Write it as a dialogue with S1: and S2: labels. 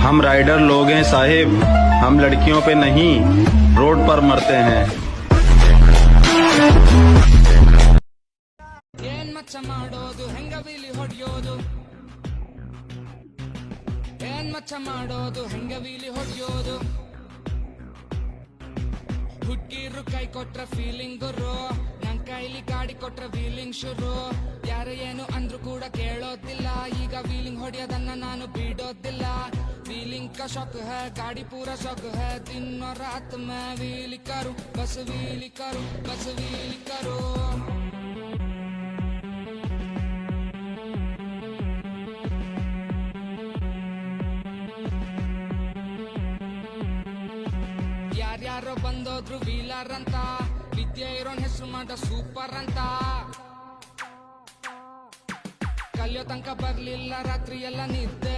S1: हम राइडर लोग हैं साहिब, हम लड़कियों पे नहीं रोड पर मरते हैं।
S2: ಏನ್ ಮಚ್ಚ ಮಾಡೋದು ಹೆಂಗ ವೀಲಿ ಹೊಡೆಯೋದು ಏನ್ ಮಚ್ಚ ಮಾಡೋದು ಹೆಂಗ ವೀಲಿ ಹೊಡೆಯೋದು ಹುಡ್ಗಿರು ಕೈ ಕೊಟ್ರ ಫೀಲಿಂಗ್ ಗುರು ನನ್ ಕೈಲಿ ಗಾಡಿ ಕೊಟ್ರ ವೀಲಿಂಗ್ ಶುರು ಯಾರು ಏನು ಅಂದ್ರು ಕೂಡ ಕೇಳೋದಿಲ್ಲ ಈಗ ವೀಲಿಂಗ್ ಹೊಡೆಯೋದನ್ನ ನಾನು ಬಿಡೋದಿಲ್ಲ व्हीलिंग का शौक है गाड़ी पूरा शौक है दिन और रात मैं व्हील करूं बस व्हील करूं बस व्हील करूं ಯಾರ್ಯಾರೋ ಬಂದೋದ್ರು ವೀಲರ್ ಅಂತ ವಿದ್ಯೆ ಇರೋನ್ ಹೆಸರು ಮಾಡೋ ಸೂಪರ್ ಅಂತ ಕಲಿಯೋ ತನಕ ಬರ್ಲಿಲ್ಲ ರಾತ್ರಿ ಎಲ್ಲ ನಿದ್ದೆ